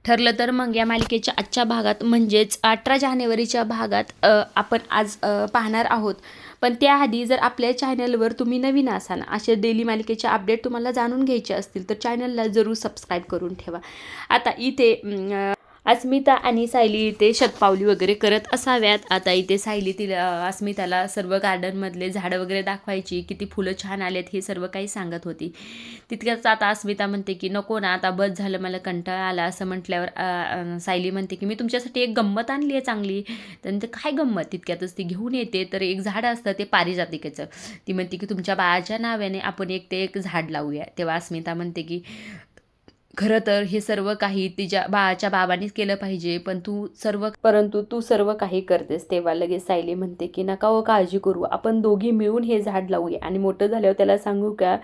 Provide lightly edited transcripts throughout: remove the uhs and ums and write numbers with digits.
ठरलं तर मग या मालिकेच्या आजच्या भागात म्हणजेच 18 जानेवारीच्या भागात आपण आज पाहणार आहोत. पण त्याआधी जर आपल्या चॅनलवर तुम्ही नवीन असाल, असे डेली मालिकेचे अपडेट तुम्हाला जाणून घ्यायचे असतील तर चॅनलला जरूर सबस्क्राईब करून ठेवा. आता इथे अस्मिता आणि सायली इथे शतपावली वगैरे करत असाव्यात. आता इथे सायली अस्मिताला सर्व गार्डनमधले झाडं वगैरे दाखवायची, किती फुलं छान आलेत हे सर्व काही सांगत होती. तितक्याच आता अस्मिता म्हणते की नको ना, आता बस झालं, मला कंटाळा आला. असं म्हटल्यावर सायली म्हणते की मी तुमच्यासाठी एक गंमत आणली आहे चांगली. तर काय गंमत? तितक्यातच ती घेऊन येते. तर एक झाड असतं ते पारिजातिकेचं. ती म्हणते की तुमच्या बाळाच्या नावाने आपण एक झाड लावूया. तेव्हा अस्मिता म्हणते की खरं तर हे सर्व काही तिच्या बाळाच्या बाबांनीच केलं पाहिजे, परंतु तू सर्व काही करतेस. तेव्हा लगेच सायली म्हणते की नका हो काळजी करू, आपण दोघी मिळून हे झाड लावूया आणि मोठं झाल्यावर त्याला सांगू का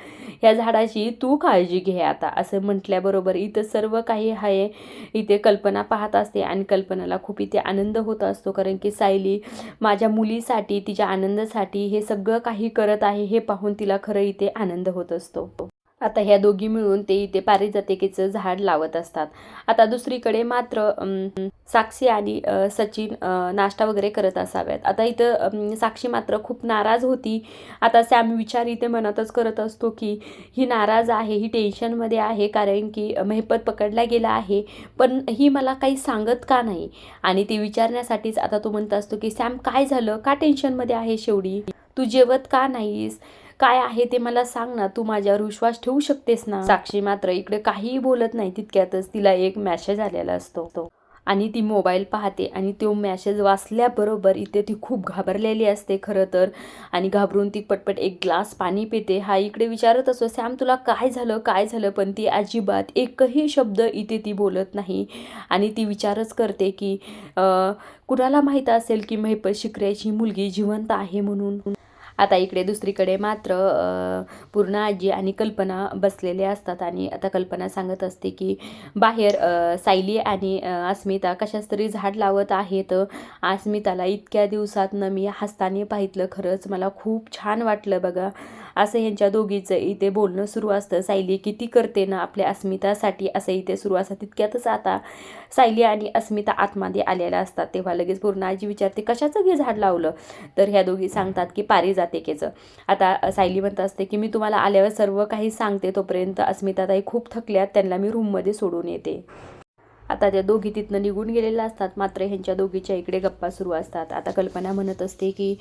ह्या झाडाची तू काळजी घे आता. असं म्हटल्याबरोबर इथं सर्व काही आहे. इथे कल्पना पाहत असते आणि कल्पनाला खूप इथे आनंद होत असतो, कारण की सायली माझ्या मुलीसाठी, तिच्या आनंदासाठी हे सगळं काही करत आहे हे पाहून तिला खरं इथे आनंद होत असतो. आता ह्या दोघी मिळून ते इथे पारिजातिकेचं झाड लावत असतात. आता दुसरीकडे मात्र साक्षी आणि सचिन नाश्ता वगैरे करत असाव्यात. आता इथं साक्षी मात्र खूप नाराज होती. आता सॅम विचार इथे मनातच करत असतो की ही नाराज आहे, ही टेन्शनमध्ये आहे, कारण की मेहपत पकडला गेला आहे, पण ही मला काही सांगत का नाही. आणि ती विचारण्यासाठीच आता तो म्हणत असतो की सॅम काय झालं, का टेन्शनमध्ये आहे शेवटी, तू जेवत का नाहीस, काय आहे ते मला सांग ना, तू माझ्यावर विश्वास ठेवू शकतेस ना. साक्षी मात्र इकडे काहीही बोलत नाही. तितक्यातच तिला एक मॅसेज आलेला असतो आणि ती मोबाईल पाहते आणि तो मॅसेज वाचल्याबरोबर इथे ती खूप घाबरलेली असते खरं तर. आणि घाबरून ती पटपट एक ग्लास पाणी पिते. हा इकडे विचारत असतो सॅम तुला काय झालं काय झालं, पण ती अजिबात एकही शब्द इथे ती बोलत नाही. आणि ती विचारच करते की कुणाला माहीत असेल की महिपत शिकऱ्याची मुलगी जिवंत आहे म्हणून. आता इकडे दुसरीकडे मात्र पूर्ण आजी आणि कल्पना बसलेले असतात आणि आता कल्पना सांगत असते की बाहेर सायली आणि अस्मिता कशाच तरी झाड लावत आहेत. अस्मिताला इतक्या दिवसातनं मी हसताना पाहितलं, खरंच मला खूप छान वाटलं बघा. असं ह्यांच्या दोघीचं इथे बोलणं सुरू असतं. सायली किती करते ना आपल्या अस्मितासाठी, असं इथे सुरू असतं. तितक्यातच आता सायली आणि अस्मिता आतमध्ये आलेल्या असतात. तेव्हा लगेच पूर्ण आजी विचारते कशाचं घे झाड लावलं, तर ह्या दोघी सांगतात की पारिजातिकेचं. आता सायली म्हणत असते की मी तुम्हाला आल्यावर सर्व काही सांगते, तोपर्यंत अस्मिताताई खूप थकल्यात, त्यांना मी रूममध्ये सोडून येते. आता त्या दोघी तिथनं निघून गेलेल्या असतात. मात्र ह्यांच्या दोघीच्या इकडे गप्पा सुरू असतात. आता कल्पना म्हणत असते की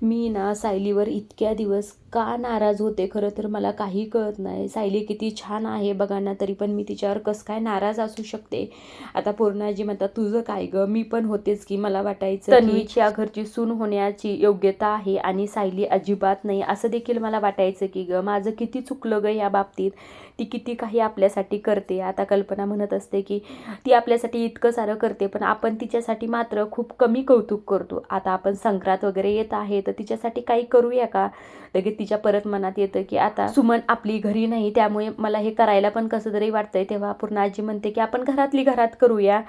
मी ना सायलीवर इतक्या दिवस का नाराज होते, खरं तर मला काही कळत नाही. सायली किती छान आहे बघा ना, तरी पण मी तिच्यावर कसं काय नाराज असू शकते. आता पूर्णाजी म्हणतात तुझं काय ग, मी पण होतेच की, मला वाटायचं तन्वीची या घरची सून होण्याची योग्यता आहे आणि सायली अजिबात नाही, असं देखील मला वाटायचं की ग, माझं किती चुकलं ग या बाबतीत, ती किती काही आपल्यासाठी करते. आता कल्पना म्हणत असते की ती आपल्यासाठी इतकं सारं करते, पण आपण तिच्यासाठी मात्र खूप कमी कौतुक करतो. आता आपण संक्रांत वगैरे येत आहे तर तिच्यासाठी काही करूया का. लगेच तिच्या परत मनात येतं की आता सुमन आपली घरी नाही, त्यामुळे मला हे करायला पण कसं तरी वाटतंय. तेव्हा पूर्ण आजी म्हणते की आपण घरातली घरात करूया.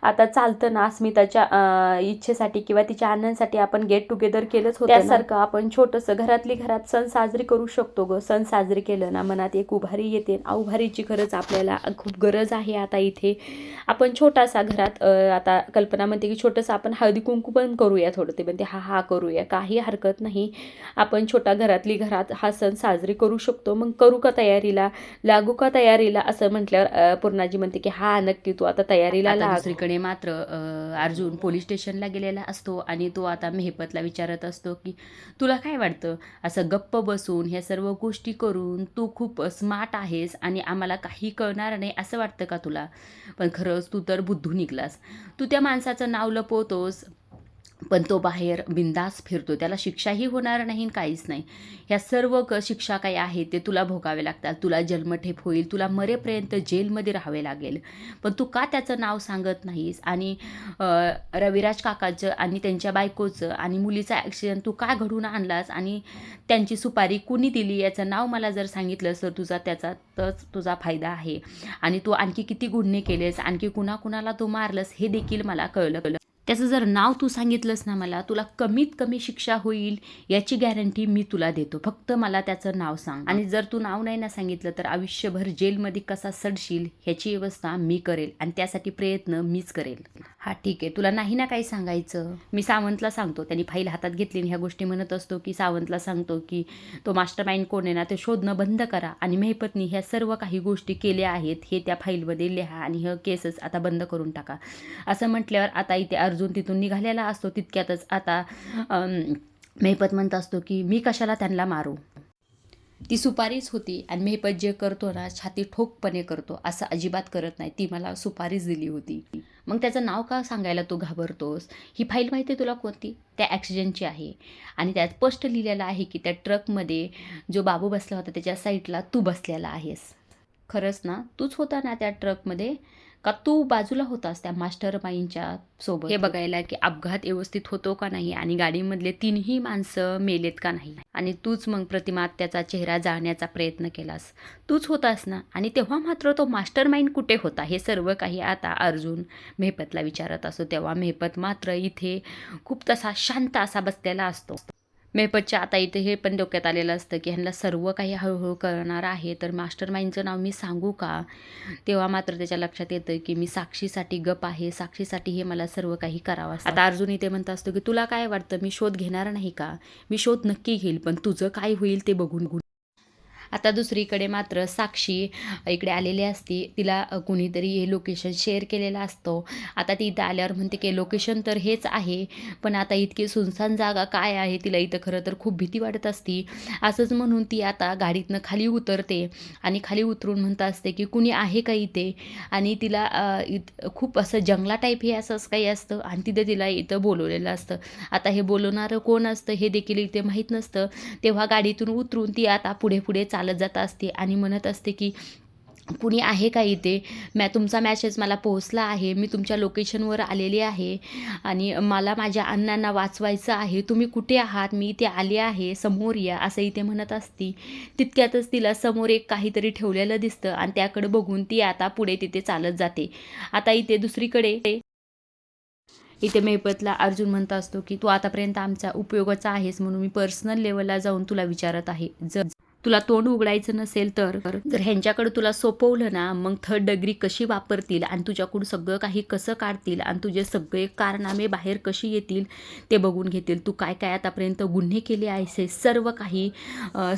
आता चालतं ना, अस्मिताच्या इच्छेसाठी किंवा तिच्या आनंदासाठी आपण गेट टुगेदर केलंच होतं, त्यासारखं आपण छोटंसं घरातली घरात सण साजरी करू शकतो ग. सण साजरी केलं ना मनात एक उभारी येते. उभारीची खरंच आपल्याला खूप गरज आहे. आता इथे आपण छोटासा घरात आता कल्पना म्हणते की छोटंसं आपण हळदी कुंकू पण करूया थोडं. ते म्हणते हा करूया, काही हरकत नाही, आपण छोटा घरातली घरात हा सण साजरी करू शकतो. मग करू का तयारीला, लागू का तयारीला, असं म्हटल्यावर पूर्णाजी म्हणते की हा नक्की, तू आता तयारीला लाग. दुसरीकडे मात्र अर्जुन पोलीस स्टेशनला गेलेला असतो आणि तो आता मेहपतला विचारत असतो की तुला काय वाटतं, असं गप्प बसून ह्या सर्व गोष्टी करून तू खूप स्मार्ट आहेस आणि आम्हाला काही कळणार नाही असं वाटतं का तुला, पण खरंच तू तर बुद्धू निघलास. तू त्या माणसाचं नाव लपवतोस, पण तो बाहेर बिंदास फिरतो, त्याला शिक्षाही होणार नाही, काहीच नाही. ह्या सर्व शिक्षा काही आहे ते तुला भोगावे लागतात, तुला जन्मठेप होईल, तुला मरेपर्यंत जेलमध्ये राहावे लागेल, पण तू का त्याचं नाव सांगत नाहीस. आणि रविराज काकाचं आणि त्यांच्या बायकोचं आणि मुलीचा ॲक्सिडेंट तू का घडून आणलास आणि त्यांची सुपारी कुणी दिली याचं नाव मला जर सांगितलंस तर त्याचाच तुझा फायदा आहे. आणि तू आणखी किती गुन्हे केलेस, आणखी कुणाकुणाला तू मारलंस हे देखील मला कळलं. त्याचं जर नाव तू सांगितलंस ना मला, तुला कमीत कमी शिक्षा होईल याची गॅरंटी मी तुला देतो. फक्त मला त्याचं नाव सांग. आणि जर तू नाव नाही ना सांगितलं तर आयुष्यभर जेलमध्ये कसा सडशील ह्याची व्यवस्था मी करेल आणि त्यासाठी प्रयत्न मीच करेल. हा ठीक आहे, तुला नाही ना काही सांगायचं, मी सावंतला सांगतो. त्यांनी फाईल हातात घेतली आणि ह्या गोष्टी म्हणत असतो की सावंतला सांगतो की तो मास्टर माइंड कोण आहे ना ते शोधणं बंद करा आणि मेहपतनी ह्या सर्व काही गोष्टी केल्या आहेत हे त्या फाईलमध्ये लिहा आणि हे केसेस आता बंद करून टाका. असं म्हटल्यावर आता इथे अर्जुन तिथून निघालेला असतो. तितक्यातच आता मेहपत म्हणत असतो की मी कशाला त्यांना मारू. ती सुपारीच होती आणि मेहपत जे करतो ना छाती ठोकपणे करतो, असं अजिबात करत नाही. ती मला सुपारीच दिली होती. मग त्याचं नाव का सांगायला तू घाबरतोस? ही फाईल माहिती आहे तुला कोणती? त्या ॲक्सिडेंटची आहे आणि त्यात स्पष्ट लिहिलेलं आहे की त्या ट्रकमध्ये जो बाबू बसला होता त्याच्या साईडला तू बसलेला आहेस. खरंच ना, तूच होता ना त्या ट्रकमध्ये का तू बाजूला होतास त्या मास्टर माइंडच्या सोबत? हे बघायला की अपघात व्यवस्थित होतो का नाही आणि गाडीमधले 3ही माणसं मेलेत का नाही. आणि तूच मग प्रतिमा त्याचा चेहरा जाळण्याचा प्रयत्न केलास. तूच होतास ना. आणि तेव्हा मात्र तो मास्टर माइंड कुठे होता हे सर्व काही आता अर्जुन मेहपतला विचारत असतो. तेव्हा मेहपत मात्र इथे खूप तसा शांत असा बसलेला असतो. मेहपतच्या आता इथे हे पण डोक्यात आलेलं असतं की ह्यांना सर्व काही हळूहळू करणार आहे तर मास्टर माइंडचं नाव मी सांगू का? तेव्हा मात्र त्याच्या लक्षात येतं की मी साक्षीसाठी गप आहे, साक्षीसाठी हे मला सर्व काही करावं. आता अर्जुन इथे म्हणत असतो की तुला काय वाटतं मी शोध घेणार नाही का? मी शोध नक्की घेईल, पण तुझं काय होईल ते बघून. आता दुसरीकडे मात्र साक्षी इकडे आलेली असती. तिला कुणीतरी हे लोकेशन शेअर केलेलं असतो. आता ती इथं आल्यावर म्हणते की लोकेशन तर हेच आहे, पण आता इतकी सुनसान जागा काय आहे? तिला इथं खरं तर खूप भीती वाटत असती. असंच म्हणून ती आता गाडीतनं खाली उतरते आणि खाली उतरून म्हणत असते की कुणी आहे का इथे? आणि तिला खूप असं जंगला टाईप हे असंच काही असतं आणि तिथं तिला इथं बोलवलेलं असतं. आता हे बोलवणारं कोण असतं हे देखील इथे माहीत नसतं. तेव्हा गाडीतून उतरून ती आता पुढे पुढे चालत जात असते आणि म्हणत असते की कुणी आहे का इथे? तुमचा मॅसेज मला पोहोचला आहे, मी तुमच्या लोकेशनवर आलेली आहे आणि मला माझ्या अण्णांना वाचवायचं आहे, तुम्ही कुठे आहात? मी इथे आले आहे, समोर या, असं इथे म्हणत असती. तितक्यातच तिला समोर एक काहीतरी ठेवलेलं दिसतं आणि त्याकडे बघून ती आता पुढे तिथे चालत जाते. आता इथे दुसरीकडे इथे मेहपतला अर्जुन म्हणत असतो की तू आतापर्यंत आमचा उपयोगाचा आहेस म्हणून मी पर्सनल लेवलला जाऊन तुला विचारत आहे. जर तुला तोंड उघडायचं नसेल तर जर ह्यांच्याकडे तुला सोपवलं ना मग 3rd डिग्री कशी वापरतील आणि तुझ्याकडून सगळं काही कसं काढतील आणि तुझे सगळे कारनामे बाहेर कशी येतील ते बघून घेतील. तू काय काय आतापर्यंत गुन्हे केले आहेस हे सर्व काही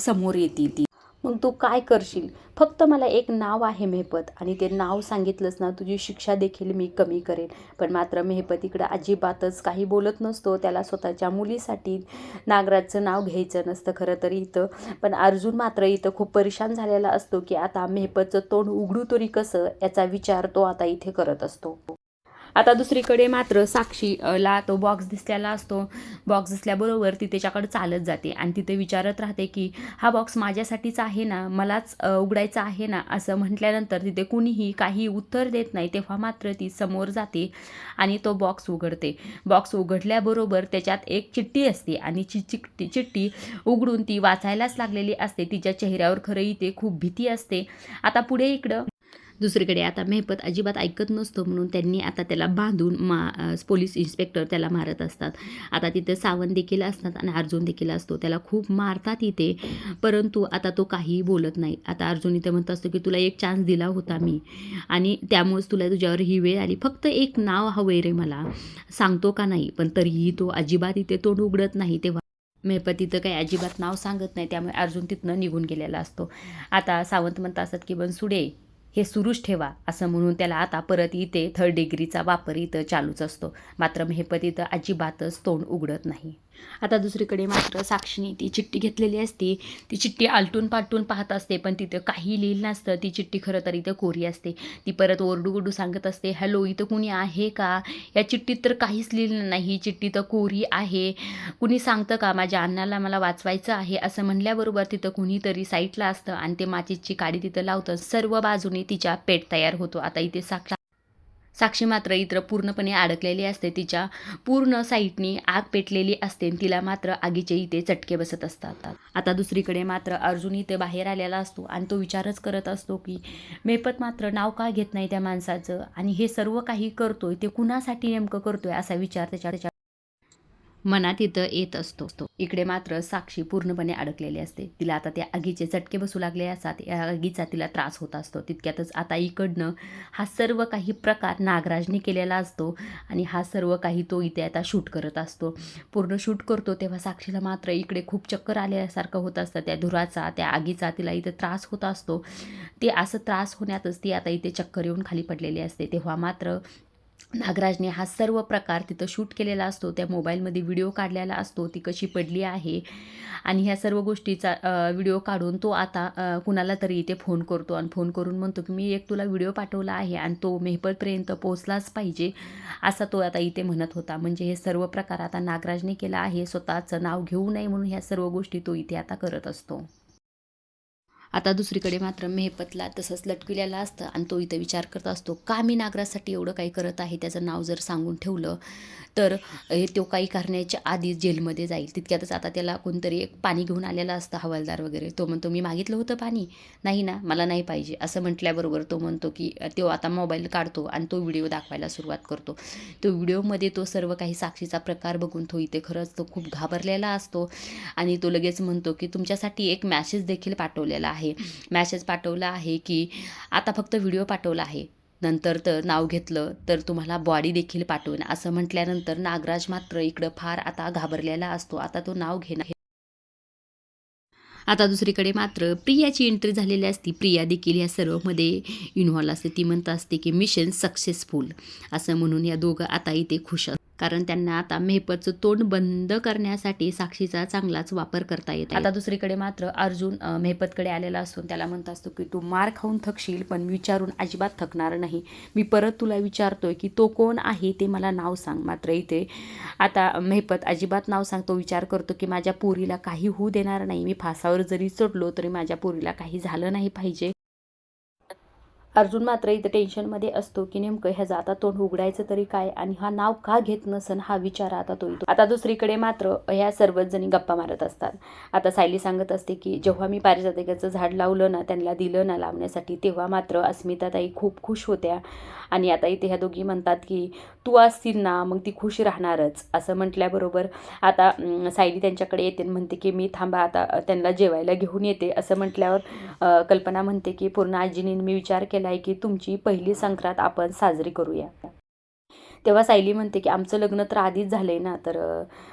समोर येतील. मग तू काय करशील? फक्त मला एक नाव आहे मेहपत आणि ते नाव सांगितलंस ना तुझी शिक्षा देखील मी कमी करेन. पण मात्र मेहपत इकडं अजिबातच काही बोलत नसतो. त्याला स्वतःच्या मुलीसाठी नागराजचं नाव घ्यायचं नसतं खरं तर इथं. पण अर्जुन मात्र इथं खूप परेशान झालेला असतो की आता मेहपतचं तोंड उघडू तरी कसं याचा विचार तो आता इथे करत असतो. आता दुसरीकडे मात्र साक्षीला तो बॉक्स दिसलेला असतो. बॉक्स दिसल्याबरोबर ती त्याच्याकडे चालत जाते आणि तिथे विचारत राहते की हा बॉक्स माझ्यासाठीच आहे ना, मलाच उघडायचा आहे ना, असं म्हटल्यानंतर तिथे कुणीही काही उत्तर देत नाही. तेव्हा मात्र ती समोर जाते आणि तो बॉक्स उघडते. बॉक्स उघडल्याबरोबर त्याच्यात एक चिठ्ठी असते आणि चिठ्ठी उघडून ती वाचायलाच लागलेली असते. तिच्या चेहऱ्यावर खरंही ते खूप भीती असते. आता पुढे इकडं दुसरीकडे आता मेहपत अजिबात ऐकत नसतो म्हणून त्यांनी आता त्याला बांधून पोलीस इन्स्पेक्टर त्याला मारत असतात. आता तिथे सावंत देखील असतात आणि अर्जुन देखील असतो. त्याला खूप मारतात इथे, परंतु आता तो काहीही बोलत नाही. आता अर्जुन इथे म्हणत असतो की तुला एक चान्स दिला होता मी आणि त्यामुळेच तुझ्यावर ही वेळ आली. फक्त एक नाव हवंय रे मला, सांगतो का नाही? पण तरीही तो अजिबात इथे तोंड उघडत नाही. तेव्हा मेहपत इथं काही अजिबात नाव सांगत नाही. त्यामुळे अर्जुन तिथनं निघून गेलेला असतो. आता सावंत म्हणत असतात की बनसुडे हे सुरूच ठेवा, असं म्हणून त्याला आता परत इथे 3rd डिग्रीचा वापर इथं चालूच असतो. मात्र मेहपत इथं अजिबातच तोंड उघडत नाही. आता दुसरीकडे मात्र साक्षीने ती चिठ्ठी घेतलेली असते. ती चिठ्ठी आलटून पालटून पाहत असते पण तिथं काही लिहिलं नसतं. ती चिठ्ठी खरं तर इथं कोरी असते. ती परत ओरडू सांगत असते, हॅलो इथं कुणी आहे का? या चिठ्ठीत तर काहीच लिहिलं नाही, ही चिठ्ठी तर कोरी आहे. कुणी सांगतं का माझ्या अण्णाला मला वाचवायचं आहे? असं म्हणल्याबरोबर तिथं कुणीतरी साईटला असतं आणि ते माचीची काडी तिथं लावतं. सर्व बाजूने तिच्या पेट तयार होतो. आता इथे साक्षी मात्र इतर पूर्णपणे अडकलेली असते. तिच्या पूर्ण साईटनी आग पेटलेली असते. तिला मात्र आगीचे इथे चटके बसत असतात. आता दुसरीकडे मात्र अर्जुन इथे बाहेर आलेला असतो आणि तो विचारच करत असतो की मेहपत मात्र नाव का घेत नाही त्या माणसाचं आणि हे सर्व काही करतोय ते कुणासाठी नेमकं करतोय असा विचार त्याच्या मनात इथं येत असतो. इकडे मात्र साक्षी पूर्णपणे अडकलेली असते. तिला आता त्या आगीचे चटके बसू लागले असतात. या आगीचा तिला त्रास होत असतो. तितक्यातच आता इकडनं हा सर्व काही प्रकार नागराजने केलेला असतो आणि हा सर्व काही तो इथे आता शूट करत असतो. पूर्ण शूट करतो तेव्हा साक्षीला मात्र इकडे खूप चक्कर आल्यासारखं होत असतं. त्या धुराचा त्या आगीचा तिला इथे त्रास होत असतो. ते असं त्रास होण्यातच ती आता इथे चक्कर येऊन खाली पडलेली असते. तेव्हा मात्र नागराजने हा सर्व प्रकार तिथं शूट केलेला असतो. त्या मोबाईलमध्ये व्हिडिओ काढलेला असतो ती कशी पडली आहे आणि ह्या सर्व गोष्टीचा व्हिडिओ काढून तो आता कुणाला तरी इथे फोन करतो आणि फोन करून म्हणतो की मी एक तुला व्हिडिओ पाठवला आहे आणि तो मेहपतपर्यंत पोहोचलाच पाहिजे असा तो आता इथे म्हणत होता. म्हणजे हे सर्व प्रकार आता नागराजने केला आहे. स्वतःचं नाव घेऊ नये म्हणून ह्या सर्व गोष्टी तो इथे आता करत असतो. आता दुसरीकडे मात्र मेहपतला तसंच लटकलेला असतं आणि तो इथं विचार करत असतो का मी नागराजसाठी एवढं काही करत आहे. त्याचं नाव जर सांगून ठेवलं तर तो काही करण्याच्या आधी जेलमध्ये जाईल. तितक्यातच आता त्याला कोणतरी एक पाणी घेऊन आलेला असतं हवालदार वगैरे. तो म्हणतो मी मागितलं होतं पाणी नाही ना मला नाही पाहिजे असं म्हटल्याबरोबर तो म्हणतो की तो आता मोबाईल काढतो आणि तो व्हिडिओ दाखवायला सुरुवात करतो. तो व्हिडिओमध्ये तो सर्व काही साक्षीचा प्रकार बघून तो इथे खरंच तो खूप घाबरलेला असतो आणि तो लगेच म्हणतो की तुमच्यासाठी एक मॅसेज देखील पाठवलेला आहे. मॅसेज पाठवला आहे की आता फक्त व्हिडिओ पाठवला आहे नंतर तर नाव घेतलं तर तुम्हाला बॉडी देखील पाठवेन असं म्हटल्यानंतर नागराज मात्र इकडं फार आता घाबरलेला असतो. आता तो नाव घेणार. आता दुसरीकडे मात्र प्रियाची एंट्री झालेली असती. प्रिया देखील या सर्वमध्ये इन्व्हॉल्व असते. ती म्हणत असते की मिशन सक्सेसफुल असं म्हणून या दोघं आता इथे खुश असतात. कारण त्यांना आता मेहपतचं तोंड बंद करण्यासाठी साक्षीचा चांगलाच वापर करता येतो. आता दुसरीकडे मात्र अर्जुन मेहपतकडे आलेला असून त्याला म्हणत असतो की तू मार खाऊन थकशील पण विचारून अजिबात थकणार नाही. मी परत तुला विचारतोय की तो कोण आहे ते मला नाव सांग. मात्र इथे आता मेहपत अजिबात नाव सांगतो. विचार करतो की माझ्या पोरीला काही होऊ देणार नाही. मी फासावर जरी चढलो तरी माझ्या पोरीला काही झालं नाही पाहिजे. अर्जुन मात्र इथं टेन्शनमध्ये असतो की नेमकं ह्याचं आता तोंड उघडायचं तरी काय आणि हा नाव का घेत नसन हा विचार आता तो येतो. आता दुसरीकडे मात्र ह्या सर्वच जणी गप्पा मारत असतात. आता सायली सांगत असते की जेव्हा मी पारिजातकाचं झाड लावलं ना त्यांना दिलं ना लावण्यासाठी तेव्हा मात्र अस्मिताताई खूप खुश होत्या आणि आता इथे ह्या दोघी म्हणतात की तू असतील ना मग ती खुश राहणारच असं म्हटल्याबरोबर आता सायली त्यांच्याकडे येते म्हणते की मी थांबा आता त्यांना जेवायला घेऊन येते असं म्हटल्यावर कल्पना म्हणते की पूर्ण आजीने मी विचार केला आहे की तुमची पहिली संक्रांत आपण साजरी करूया. तेव्हा सायली म्हणते की आमचं लग्न तर आधीच झालं आहे ना. तर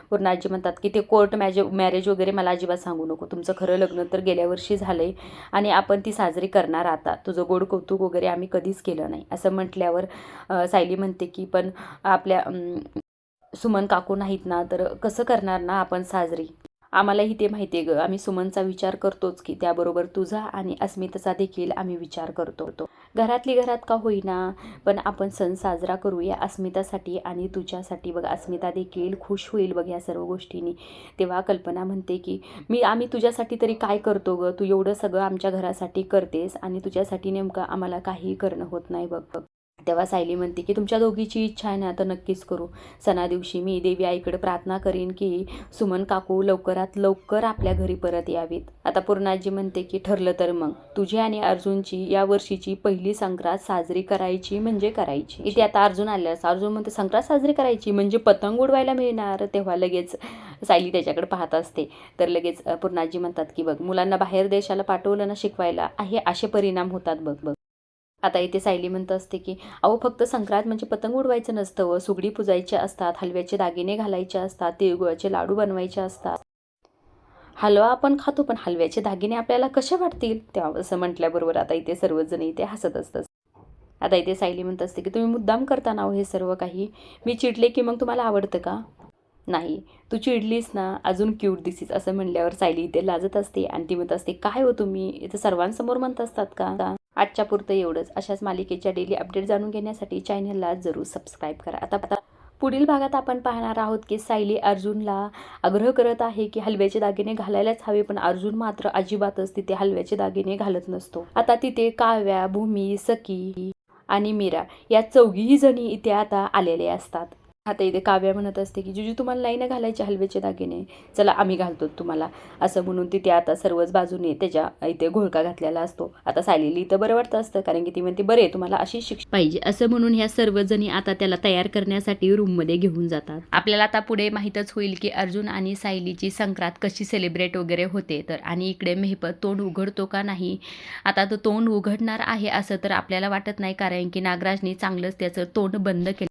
पूर्ण आजी म्हणतात की ते कोर्ट मॅरेज वगैरे मला अजिबात सांगू नको. तुमचं खरं लग्न तर गेल्या वर्षी झालं आहे आणि आपण ती साजरी करणार आता. तुझं गोड कौतुक वगैरे आम्ही कधीच केलं नाही असं म्हटल्यावर सायली म्हणते की पण आपल्या सुमन काकू नाहीत ना तर कसं करणार ना आपण साजरी. आम्हालाही ते माहिती आहे गं. आम्ही सुमनचा विचार करतोच की त्याबरोबर तुझा आणि अस्मिताचा देखील आम्ही विचार करतो. घरातली घरात का होईना पण आपण सण साजरा करूया अस्मितासाठी आणि तुझ्यासाठी. बघ अस्मिता देखील खुश होईल बघ या सर्व गोष्टींनी. तेव्हा कल्पना म्हणते की आम्ही तुझ्यासाठी तरी काय करतो गं. तू एवढं सगळं आमच्या घरासाठी करतेस आणि तुझ्यासाठी नेमकं आम्हाला काही करणं होत नाही बघ. तेव्हा सायली म्हणते की तुमच्या दोघीची इच्छा आहे ना तर नक्कीच करू. सणा दिवशी मी देवी आईकडे प्रार्थना करीन की सुमन काकू लवकरात लवकर आपल्या घरी परत यावीत. आता पूर्णाजी म्हणते की ठरलं तर मग तुझी आणि अर्जुनची या वर्षीची पहिली संक्रांत साजरी करायची म्हणजे करायची. इथे आता अर्जुन आल्यास अर्जुन म्हणते संक्रांत साजरी करायची म्हणजे पतंग उडवायला मिळणार. तेव्हा लगेच सायली त्याच्याकडे पाहत असते. तर लगेच पूर्णाजी म्हणतात की बघ मुलांना बाहेर देशाला पाठवलं ना शिकवायला आहे असे परिणाम होतात बघ बघ. आता इथे सायली म्हणत असते की अहो फक्त संक्रांत म्हणजे पतंग उडवायचं नसतं व सुगडी पुजायचे असतात, हलव्याचे दागिने घालायचे असतात, तिळगुळाचे लाडू बनवायचे असतात. हलवा आपण खातो पण हलव्याचे दागिने आपल्याला कसे वाटतील. तेव्हा असं म्हटल्याबरोबर आता इथे सर्वजण इथे हसत असतात. आता इथे सायली म्हणत असते की तुम्ही मुद्दाम करता ना हे सर्व काही. मी चिडले की मग तुम्हाला आवडतं का. नाही तू चिडलीस ना अजून क्यूट दिसीस असं म्हणल्यावर सायली इथे लाजत असते आणि ती म्हणत असते काय हो तुम्ही इथं सर्वांसमोर म्हणत असतात का. आजच्या पुरतं एवढंच. अशाच मालिकेच्या डेली अपडेट जाणून घेण्यासाठी चॅनलला जरूर सबस्क्राईब करा. आता पुढील भागात आपण पाहणार आहोत की सायली अर्जुनला आग्रह करत आहे की हलव्याचे दागिने घालायलाच हवे पण अर्जुन मात्र अजिबातच तिथे हलव्याचे दागिने घालत नसतो. आता तिथे काव्या, भूमी, सखी आणि मीरा या चौघीही जणी इथे आता आलेले असतात. आता इथे काव्या म्हणत असते की जुजू तुम्हाला नाही ना घालायचे हलव्याचे दागिने, चला आम्ही घालतो तुम्हाला, असं म्हणून तिथे आता सर्वच बाजूने त्याच्या इथे घोळका घातलेला असतो. आता सायलीला इथं बरं वाटतं असतं, कारण की ती म्हणते बरे तुम्हाला अशी शिक्षा पाहिजे, असं म्हणून ह्या सर्वजणी आता त्याला तयार करण्यासाठी रूममध्ये घेऊन जातात. आपल्याला आता पुढे माहीतच होईल की अर्जुन आणि सायलीची संक्रांत कशी सेलिब्रेट वगैरे होते. तर आणि इकडे मेहपत तोंड उघडतो का नाही, आता तो तोंड उघडणार आहे असं तर आपल्याला वाटत नाही, कारण की नागराजने चांगलंच त्याचं तोंड बंद केलं.